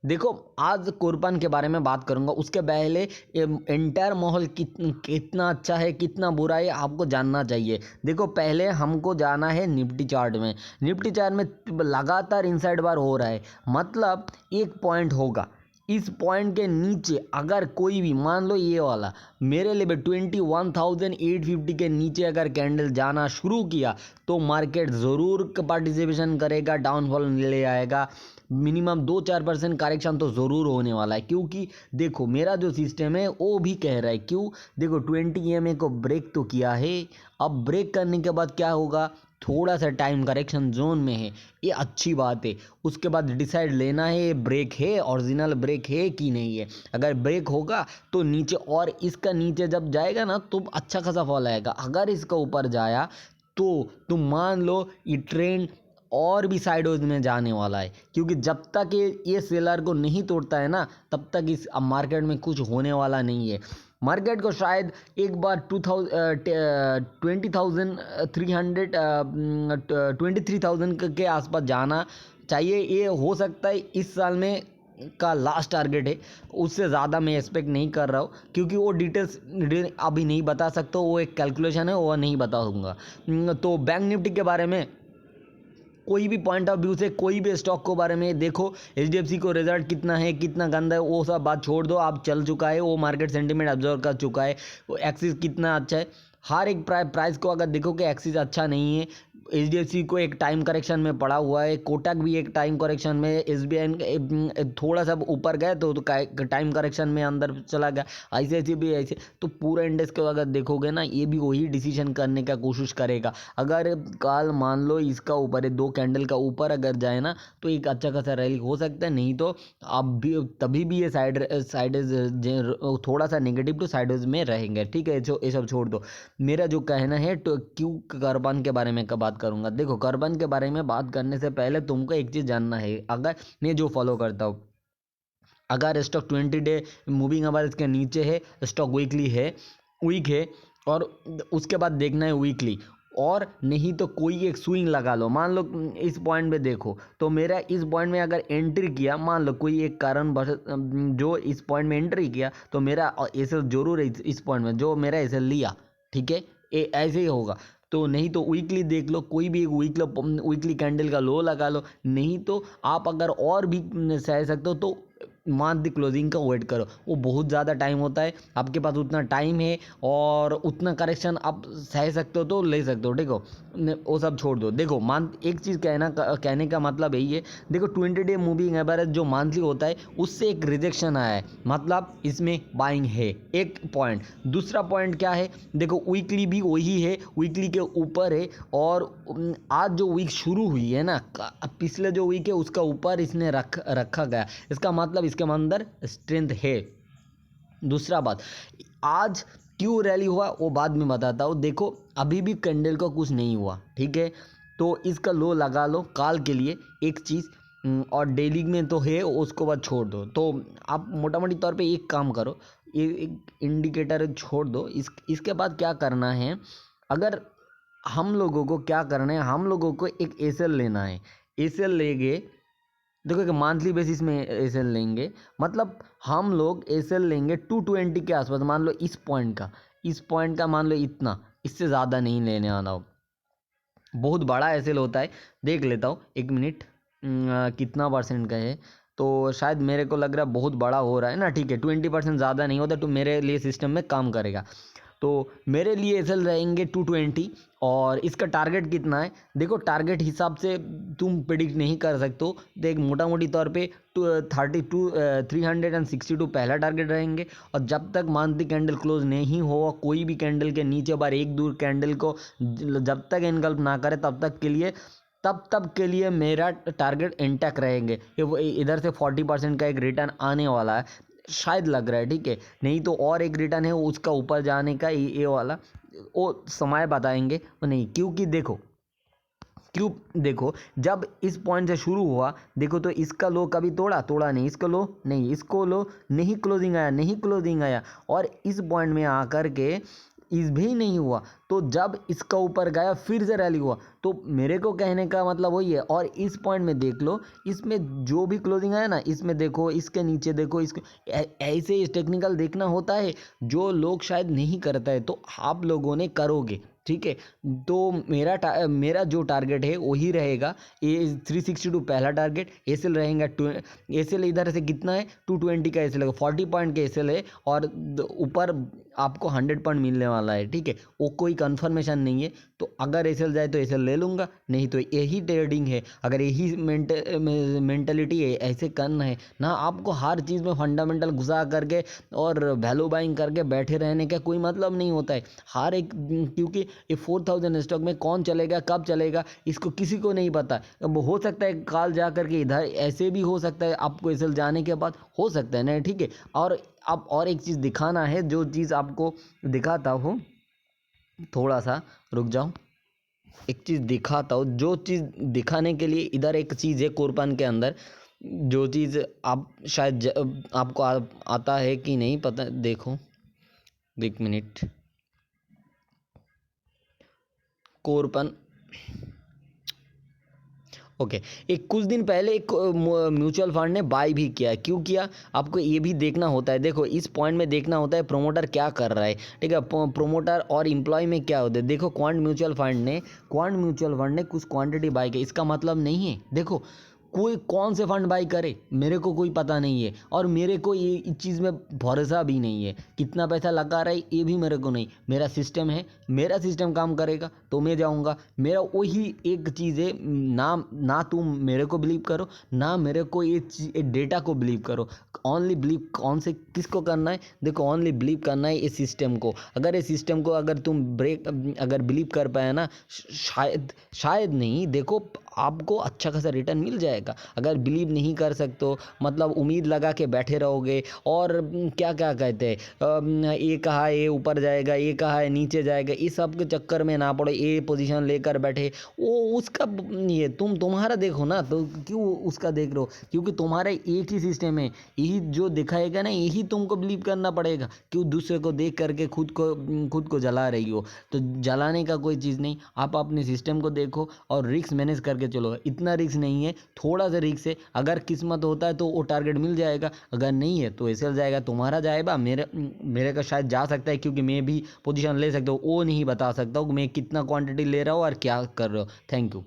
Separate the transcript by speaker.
Speaker 1: देखो, आज कोरपन के बारे में बात करूँगा, उसके पहले एंटायर माहौल कितना अच्छा है कितना बुरा है आपको जानना चाहिए। देखो, पहले हमको जाना है निफ्टी चार्ट में। निफ्टी चार्ट में लगातार इनसाइड बार हो रहा है, मतलब एक पॉइंट होगा, इस पॉइंट के नीचे अगर कोई भी, मान लो ये वाला मेरे लेवल 21,850 के नीचे अगर कैंडल जाना शुरू किया तो मार्केट ज़रूर पार्टिसिपेशन करेगा, डाउनफॉल ले आएगा। मिनिमम 2-4% करेक्शन तो ज़रूर होने वाला है, क्योंकि देखो मेरा जो सिस्टम है वो भी कह रहा है। क्यों? देखो 20 EMA को ब्रेक तो किया है, अब ब्रेक करने के बाद क्या होगा, थोड़ा सा टाइम करेक्शन जोन में है, ये अच्छी बात है। उसके बाद डिसाइड लेना है ब्रेक है, ओरिजिनल ब्रेक है कि नहीं है। अगर ब्रेक होगा तो नीचे, और इसका नीचे जब जाएगा ना तो अच्छा खासा फॉल आएगा। अगर इसका ऊपर जाया तो तुम मान लो ये ट्रेंड और भी साइडवेज में जाने वाला है, क्योंकि जब तक ये सेलर को नहीं तोड़ता है ना तब तक इस मार्केट में कुछ होने वाला नहीं है। मार्केट को शायद एक बार 23,000 के आसपास जाना चाहिए। ये हो सकता है इस साल में का लास्ट टारगेट है, उससे ज़्यादा मैं एक्सपेक्ट नहीं कर रहा हूँ, क्योंकि वो डिटेल्स अभी नहीं बता सकता, वो एक कैलकुलेशन है, वो नहीं बताऊँगा। तो बैंक निफ्टी के बारे में कोई भी पॉइंट ऑफ व्यू से कोई भी स्टॉक को बारे में देखो, HDFC को रिजल्ट कितना है कितना गंदा है वो सब बात छोड़ दो, आप चल चुका है, वो मार्केट सेंटीमेंट ऑब्जर्व कर चुका है। वो एक्सिस कितना अच्छा है, हर एक प्राइस को अगर देखो कि एक्सिस अच्छा नहीं है, HDFC को एक टाइम करेक्शन में पड़ा हुआ है, कोटक भी एक टाइम करेक्शन में, SBI थोड़ा सा ऊपर गए तो टाइम करेक्शन में अंदर चला गया, ICICI भी ऐसे। तो पूरा इंडेक्स को अगर देखोगे ना, ये भी वही डिसीजन करने का कोशिश करेगा। अगर कल मान लो इसका ऊपर है, 2 कैंडल का ऊपर अगर जाए ना तो एक अच्छा खासा रैली हो सकता है, नहीं तो अब भी तभी भी ये साइड थोड़ा सा नेगेटिव टू साइडवेज में रहेंगे। ठीक है, जो ये सब छोड़ दो, मेरा जो कहना है तो क्यों कार्बन के बारे में बात करूंगा। देखो, कार्बन के बारे में बात करने से पहले तुमको एक चीज़ जानना है, अगर मैं जो फॉलो करता हूँ, अगर स्टॉक 20 डे मूविंग एवरेज के नीचे है, स्टॉक वीकली है, वीक है, और उसके बाद देखना है वीकली, और नहीं तो कोई एक स्विंग लगा लो। मान लो इस पॉइंट पे देखो, तो मेरा इस पॉइंट में अगर एंट्री किया, मान लो कोई एक कारण जो इस पॉइंट में एंट्री किया, तो मेरा ऐसे जरूर है इस पॉइंट में जो मेरा ऐसे लिया, ठीक है, ऐसे ही होगा। तो नहीं तो वीकली देख लो, कोई भी एक वीकली कैंडल का लो लगा लो, नहीं तो आप अगर और भी सह सकते हो तो मंथ क्लोजिंग का वेट करो। वो बहुत ज़्यादा टाइम होता है, आपके पास उतना टाइम है और उतना करेक्शन आप सह सकते हो तो ले सकते हो। देखो, वो सब छोड़ दो। देखो, मंथ एक चीज़ कहने का मतलब यही है, देखो 20 डे मूविंग एवरेज जो मंथली होता है उससे एक रिजेक्शन आया है, मतलब इसमें बाइंग है, एक पॉइंट। दूसरा पॉइंट क्या है, देखो वीकली भी वही है, वीकली के ऊपर है, और आज जो वीक शुरू हुई है ना, पिछले जो वीक है उसका ऊपर इसने रखा गया, इसका मतलब इसके अंदर स्ट्रेंथ है। दूसरा बात, आज क्यों रैली हुआ वो बाद में बताता हूँ। देखो, अभी भी कैंडल का कुछ नहीं हुआ, ठीक है, तो इसका लो लगा लो काल के लिए एक चीज़, और डेली में तो है, उसको बाद छोड़ दो। तो आप मोटा मोटी तौर पे एक काम करो, ये एक इंडिकेटर छोड़ दो। इसके बाद क्या करना है, अगर हम लोगों को क्या करना है, हम लोगों को एक एसएल लेना है। एसएल लेंगे, देखो कि मंथली बेसिस में एसएल लेंगे, मतलब हम लोग एसएल लेंगे 220 के आसपास। मान लो इस पॉइंट का मान लो इतना, इससे ज़्यादा नहीं लेने आना हो। बहुत बड़ा एसएल होता है, देख लेता हूँ एक मिनट, कितना परसेंट का है, तो शायद मेरे को लग रहा है बहुत बड़ा हो रहा है ना। ठीक है, 20% ज़्यादा नहीं होता तो मेरे लिए सिस्टम में काम करेगा। तो मेरे लिए एसएल रहेंगे 220, और इसका टारगेट कितना है, देखो टारगेट हिसाब से तुम प्रिडिक्ट नहीं कर सकते हो। देख, मोटा मोटी तौर पे 362 पहला टारगेट रहेंगे, और जब तक मंथली कैंडल क्लोज नहीं हो, कोई भी कैंडल के नीचे बार एक दूर कैंडल को जब तक इनकल्प ना करे तब के लिए मेरा टारगेट इंटैक्ट रहेंगे। इधर से 40% का एक रिटर्न आने वाला है, शायद लग रहा है, ठीक है, नहीं तो और एक रिटर्न है उसका ऊपर जाने का, ये वाला वो समय बताएंगे। नहीं, क्योंकि देखो जब इस पॉइंट से शुरू हुआ, देखो तो इसका लो कभी तोड़ा नहीं, इसका लो नहीं, इसको लो नहीं, क्लोजिंग आया, और इस पॉइंट में आकर के इस भी नहीं हुआ, तो जब इसका ऊपर गया फिर से रैली हुआ, तो मेरे को कहने का मतलब वही है। और इस पॉइंट में देख लो, इसमें जो भी क्लोजिंग आया ना, इसमें देखो, इसके नीचे देखो, इसके ऐसे टेक्निकल देखना होता है जो लोग शायद नहीं करता है, तो आप लोगों ने करोगे, ठीक है। तो मेरा जो टारगेट है वही रहेगा। ए 362 पहला टारगेट, एसएल रहेगा एसएल इधर से कितना है 220 का एसएल है, 40 पॉइंट का एसएल है, और ऊपर आपको 100 पॉइंट मिलने वाला है, ठीक है। वो कोई कंफर्मेशन नहीं है, तो अगर एसएल जाए तो एसएल ले लूँगा, नहीं तो यही ट्रेडिंग है। अगर यही मेंटलिटी है, ऐसे करना है ना, आपको हर चीज़ में फंडामेंटल घुसा करके और वैल्यू बाइंग करके बैठे रहने का कोई मतलब नहीं होता है। हर एक, क्योंकि ये 4000 स्टॉक में कौन चलेगा कब चलेगा इसको किसी को नहीं पता। अब हो सकता है कल जा करके इधर ऐसे भी हो सकता है, आपको एसएल जाने के बाद हो सकता है ना, ठीक है। और अब और एक चीज़ दिखाना है, जो चीज़ आपको दिखाता हूँ, थोड़ा सा रुक जाओ, एक चीज़ दिखाता हूँ। जो चीज़ दिखाने के लिए इधर एक चीज़ है कोरपन के अंदर, जो चीज़ आप शायद आपको आता है कि नहीं पता, देखो एक मिनट, कोरपन, ओके। एक कुछ दिन पहले एक म्यूचुअल फंड ने बाय भी किया। क्यों किया, आपको ये भी देखना होता है। देखो इस पॉइंट में देखना होता है प्रोमोटर क्या कर रहा है, ठीक है। प्रोमोटर और एम्प्लॉय में क्या होता है। देखो क्वांट म्यूचुअल फंड ने कुछ क्वांटिटी बाय की, इसका मतलब नहीं है, देखो कोई कौन से फंड बाई करे मेरे को कोई पता नहीं है, और मेरे को ये इस चीज़ में भरोसा भी नहीं है, कितना पैसा लगा रहा है ये भी मेरे को नहीं। मेरा सिस्टम है, मेरा सिस्टम काम करेगा तो मैं जाऊंगा। मेरा वही एक चीज़ है, ना तुम मेरे को बिलीव करो, ना मेरे को ये डेटा को बिलीव करो। ओनली बिलीव कौन से किसको करना है, देखो ओनली बिलीव करना है इस सिस्टम को। अगर इस सिस्टम को अगर तुम अगर बिलीव कर पाए ना, शायद नहीं, देखो आपको अच्छा खासा रिटर्न मिल जाएगा। अगर बिलीव नहीं कर सकते हो, मतलब उम्मीद लगा के बैठे रहोगे, और क्या क्या कहते हैं, ये कहा ये ऊपर जाएगा, ये कहा है नीचे जाएगा, इस सब के चक्कर में ना पड़ो, ये पोजीशन लेकर बैठे, वो उसका ये तुम्हारा देखो ना, तो क्यों उसका देख रहे हो, क्योंकि तुम्हारा एक ही सिस्टम है, यही जो दिखाएगा ना यही तुमको बिलीव करना पड़ेगा। क्यों दूसरे को देख करके खुद को जला रही हो, तो जलाने का कोई चीज़ नहीं। आप अपने सिस्टम को देखो और रिस्क मैनेज करके चलो। इतना रिस्क नहीं है, थोड़ा सा रिस्क है। अगर किस्मत होता है तो वो टारगेट मिल जाएगा, अगर नहीं है तो एसएल जाएगा, तुम्हारा जाएगा, मेरे का शायद जा सकता है, क्योंकि मैं भी पोजीशन ले सकता हूँ, वो नहीं बता सकता हूँ मैं कितना क्वांटिटी ले रहा हूँ और क्या कर रहा हूँ। Thank you.